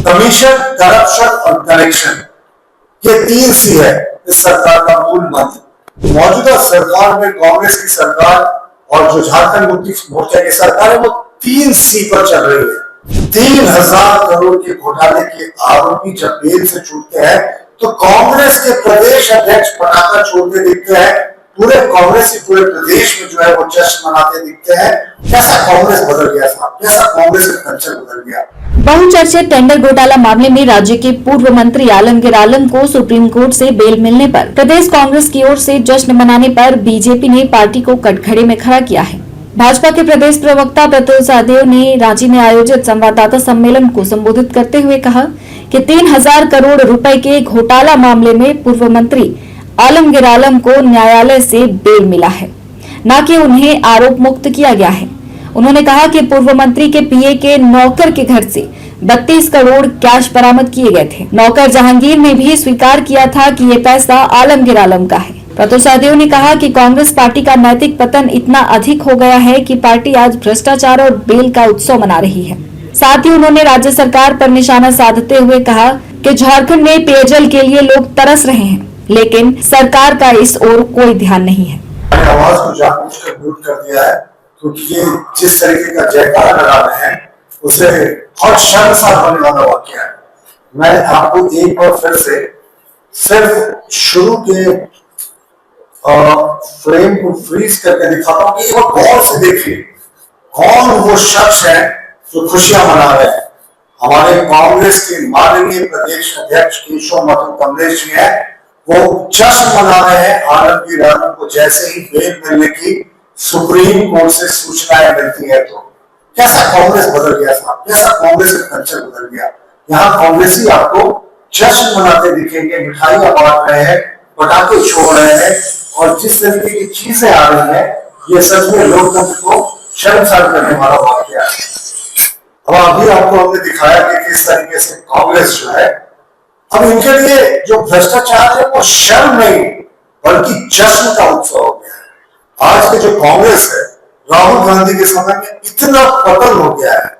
Commission, corruption और connection, ये 3 सी है इस सरकार का मूल मंत्र। मौजूदा सरकार में कांग्रेस की सरकार और जो झारखंड मुक्ति मोर्चा की सरकार है वो 3 सी पर चल रही है। 3000 करोड़ के घोटाले के आरोपी जब बेल से छूटते हैं तो कांग्रेस के प्रदेश अध्यक्ष पटाखा छोड़ते दिखते हैं, पूरे कांग्रेस ही पूरे प्रदेश में जो है वो जश्न मनाते दिखते हैं। कैसा कांग्रेस बदल गया साहब, कैसा कांग्रेस का कल्चर बदल गया। बहुचर्चित टेंडर घोटाला मामले में राज्य के पूर्व मंत्री आलमगीर आलम को सुप्रीम कोर्ट से बेल मिलने पर प्रदेश कांग्रेस की ओर से जश्न मनाने पर बीजेपी ने पार्टी को कटघरे में खड़ा किया है। भाजपा के प्रदेश प्रवक्ता प्रतुल सहदेव ने रांची में आयोजित संवाददाता सम्मेलन को संबोधित करते हुए कहा कि 3000 करोड़ रुपए के घोटाला मामले में पूर्व मंत्री आलमगीर आलम को न्यायालय से बेल मिला है, न कि उन्हें आरोप मुक्त किया गया है। उन्होंने कहा कि पूर्व मंत्री के पीए के नौकर के घर से 32 करोड़ कैश बरामद किए गए थे। नौकर जहांगीर ने भी स्वीकार किया था कि ये पैसा आलमगीर आलम का है। प्रतुल सहदेव ने कहा कि कांग्रेस पार्टी का नैतिक पतन इतना अधिक हो गया है कि पार्टी आज भ्रष्टाचार और बेल का उत्सव मना रही है। साथ ही उन्होंने राज्य सरकार पर निशाना साधते हुए कहा कि झारखंड में पेयजल के लिए लोग तरस रहे हैं, लेकिन सरकार का इस ओर कोई ध्यान नहीं है। आवाज को जानबूझकर म्यूट कर दिया है क्योंकि ये जिस तरीके का जयकारा लगा रहे हैं उसे बहुत शर्मसार होने वाला वाकया है। मैं आपको एक बार फिर से सिर्फ शुरू के फ्रेम को फ्रीज करके दिखाता हूँ कि वो गौर से देखिए कौन वो शख्स है जो खुशियां मना रहे हैं। हमारे कांग्रेस के माननीय प्रदेश अध्यक्ष केशव महतो कमलेश जी है, वो जश्न मना रहे हैं आलमगीर आलम को जैसे ही बेल मिलने की सुप्रीम कोर्ट से सूचनाएं मिलती है। तो कैसा कांग्रेस बदल गया साहब, कैसा कांग्रेस का कल्चर बदल गया। यहाँ कांग्रेसी आपको जश्न मनाते दिखेंगे, मिठाइयां बांट रहे हैं, पटाखे छोड़ रहे हैं और जिस तरीके की चीजें आ रही है ये सच में लोकतंत्र को शर्मसार करने वाला वाकया है। अब अभी आपको हमने दिखाया कि किस तरीके से कांग्रेस जो है अब इनके लिए जो भ्रष्टाचार है वो शर्म नहीं बल्कि जश्न का उत्सव हो गया है। आज के जो कांग्रेस है राहुल गांधी के समय में इतना पतन हो गया है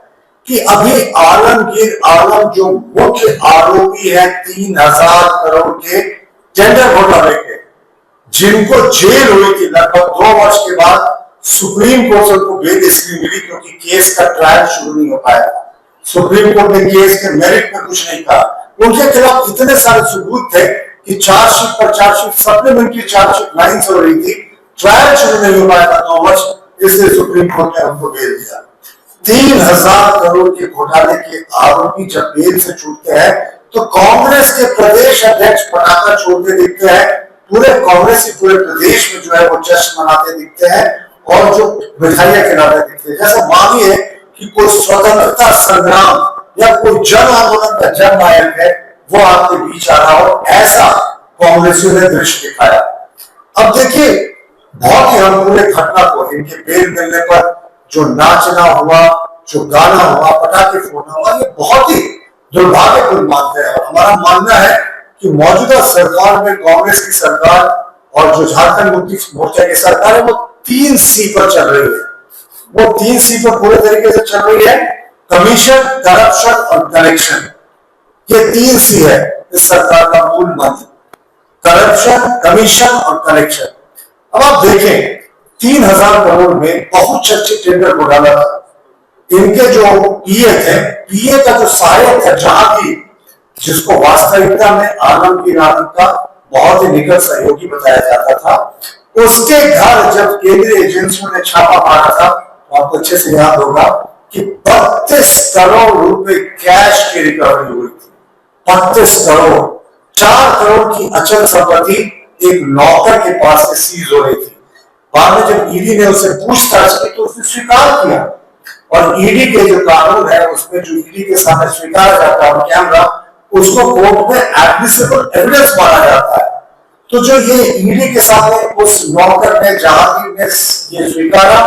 कि अभी आलमगीर आलम जो मुख्य आरोपी है 3000 करोड़ के टेंडर घोटाले के, जिनको जेल हुई थी लगभग 2 वर्ष के बाद सुप्रीम कोर्ट से उनको बेल इसलिए मिली क्योंकि केस का ट्रायल शुरू नहीं हो पाया। सुप्रीम कोर्ट ने केस के मेरिट में कुछ नहीं कहा, उनके खिलाफ इतने सारे सबूत थे कि चार्जशीट पर चार्जशीट सप्लीमेंट्री चार्जशीट लाइन से हो रही थी, ट्रायल शुरू नहीं हो पाया था 2 वर्ष, इसलिए सुप्रीम कोर्ट ने उनको बेल दिया। 3000 करोड़ के घोटाले के आरोपी जब बेल से छूटते हैं तो कांग्रेस के प्रदेश अध्यक्ष पटाखा छोड़ते दिखते हैं, पूरे कांग्रेस ही पूरे प्रदेश में जो है वो जश्न मनाते दिखते हैं और जो मिठाइयां खिलाते दिखते हैं। जैसे मानिए कि कोई स्वतंत्रता संग्राम या कोई जन आंदोलन का जननायक है वो आपके बीच आ रहा हो, ऐसा कांग्रेसियों ने दृश्य दिखाया। अब देखिए बहुत ही हम पूरे घटना को इनके बेल मिलने पर जो नाचना हुआ, जो गाना हुआ, पटाखे फोड़ना हुआ, ये बहुत ही दुर्भाग्यपूर्ण मानते हैं। हमारा मानना है कि मौजूदा सरकार में कांग्रेस की सरकार और जो झारखंड मुक्ति मोर्चा की सरकार है वो 3 सी पर चल रही है। वो 3 सी पर पूरे तरीके से चल रही है, कमीशन, करप्शन और कनेक्शन, ये 3 सी है इस सरकार का मूल मंत्र। करप्शन, कमीशन और कनेक्शन। अब आप देखें 3000 करोड़ में बहुत चर्चित टेंडर घोटाला था। इनके जो पीए थे, पीए का जो सहायक था जहांगीर, जिसको वास्तविकता में आलमगीर आलम का बहुत ही निकट सहयोगी बताया जाता था, उसके घर जब केंद्रीय एजेंसियों ने छापा मारा था तो आपको अच्छे से याद होगा कि 32 करोड़ रुपए कैश की रिकवरी हुई थी। 32 करोड़, 4 करोड़ की अचल संपत्ति एक नौकर के पास से सीज हो रही थी। बाद में जब ईडी ने उससे पूछताछ की तो उसने स्वीकार किया और ईडी के जो कानून है उसमें जो ईडी के सामने स्वीकार करता है कैमरा, उसको कोर्ट में एडमिसिबल एविडेंस माना जाता है। तो जो ये ईडी के सामने उस नौकर ने, जहांगीर ने ये स्वीकारा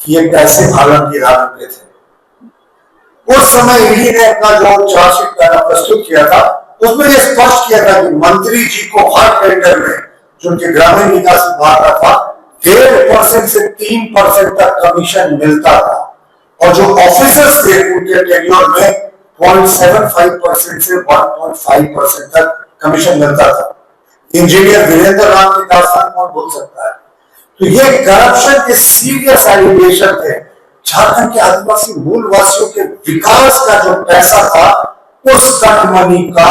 कि ये पैसे आलमगीर आलम के थे। उस समय ईडी ने अपना जो चार्जशीट प्रस्तुत किया था उसमें यह स्पष्ट किया था कि मंत्री जी को हर टेंडर में जो उनके ग्रामीण विकास विभाग का था 1.5% से 3% तक कमीशन मिलता था और जो ऑफिसर्स थे उनके टेन्योर में 0.75% से 1.5% तक कमीशन मिलता था। इंजीनियर वीरेंद्र राम की दास्तान कौन भूल सकता है। तो ये करप्शन के सीरियस एलिगेशन थे। झारखंड के आदिवासी मूलवासियों के विकास का जो पैसा था, उस कट मनी का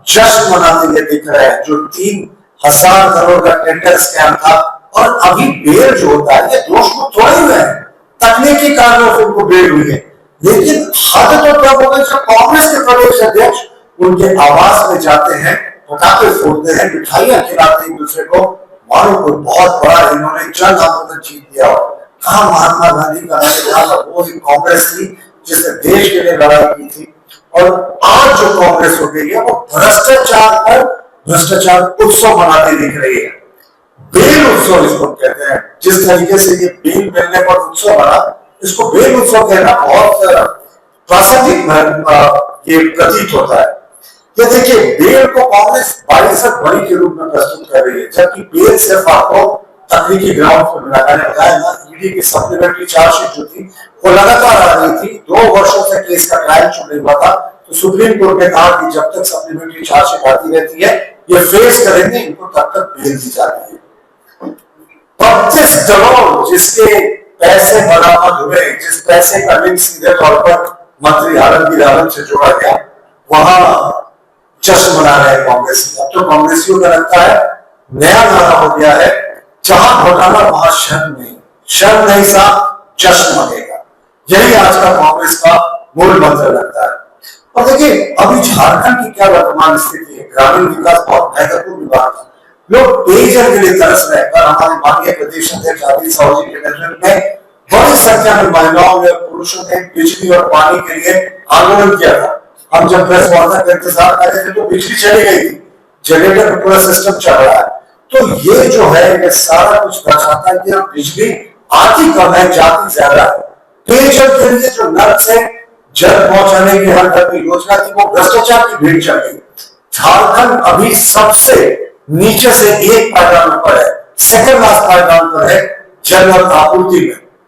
जश्न मनाते हुए दिख रहे हैं, जो 3,000 करोड़ का टेंडर स्कैम था। और अभी बेल जो होता है, ये दोष को थोड़े हुए हैं, तकनीकी कारणों से उनको बेल हुई है, लेकिन हद तो तब हो गई जब कांग्रेस के प्रदेश अध्यक्ष उनके आवास में जाते हैं, पटाखे फोड़ते हैं, मिठाइयां खिलाते एक दूसरे को, मानो कोई बहुत बड़ा इन्होंने जन आंदोलन जीत दिया हो। कहा महात्मा गांधी का नाम, वो ही कांग्रेस थी जिसने देश के लिए लड़ाई की थी। और आज जो कांग्रेस हो गई है, वो भ्रष्टाचार पर भ्रष्टाचार उत्सव मनाती दिख रही है। बेल उत्सव इसको कहते हैं। जिस तरीके से ये बेल मिलने पर उत्सव बना, इसको बेल उत्सव कहना बहुत प्रासंगिक ये प्रतीत होता है। ये देखिए, बेल को कांग्रेस 22 बड़ी के रूप में प्रस्तुत कर रही है, जबकि बेल सिर्फ आपको तकनीकी ग्राउंड पर लगाने लगाया ना। ईडी की सप्लीमेंट्री चार्जशीट जो थी, वो लगातार आ रही थी। 2 वर्षों से केस का ट्रायल चल नहीं हुआ था, तो सुप्रीम कोर्ट ने कहा कि जब तक सप्लीमेंट्री चार्जशीट आती रहती है, ये फेस करेंगे, इनको तब तक बेल दी जाती है। 25 करोड़ जिसके पैसे बरामद हुए, जिस पैसे का लिंक सीधे तौर पर मंत्री आलमगीर आलम से जोड़ा गया, वहां जश्न मना रहे हैं कांग्रेसी। अब तो कांग्रेसियों का लगता है नया नारा हो गया है, जहां घोटाला वहां शर्म नहीं साहब, जश्न मनेगा। यही आज का कांग्रेस का मूल मंत्र लगता है। और देखिए, अभी झारखंड की क्या वर्तमान स्थिति है। ग्रामीण विकास बहुत महत्वपूर्ण विभाग है। लोग पेयजल के लिए तरस रहे हैं, और हमारे माननीय प्रदेश अध्यक्ष आदित्य साहू जी के नेतृत्व में बड़ी संख्या में महिलाओं ने, पुरुषों ने बिजली और पानी के लिए आंदोलन किया था। हम जब प्रेस वार्ता का इंतजार कर रहे थे, तो बिजली चली गई थी, जनरेटर का पूरा सिस्टम चल रहा है। तो ये जो है, ये सारा कुछ दर्शाता है कि अब बिजली आती कम है, जाती ज्यादा है। पेयजल के लिए जो नल से जल पहुंचाने की हर घर की योजना थी, वो भ्रष्टाचार की भेंट चल गई। झारखंड अभी सबसे नीचे से एक पायदान पर है, सेकंड लास्ट पायदान पर है जल और आपूर्ति में।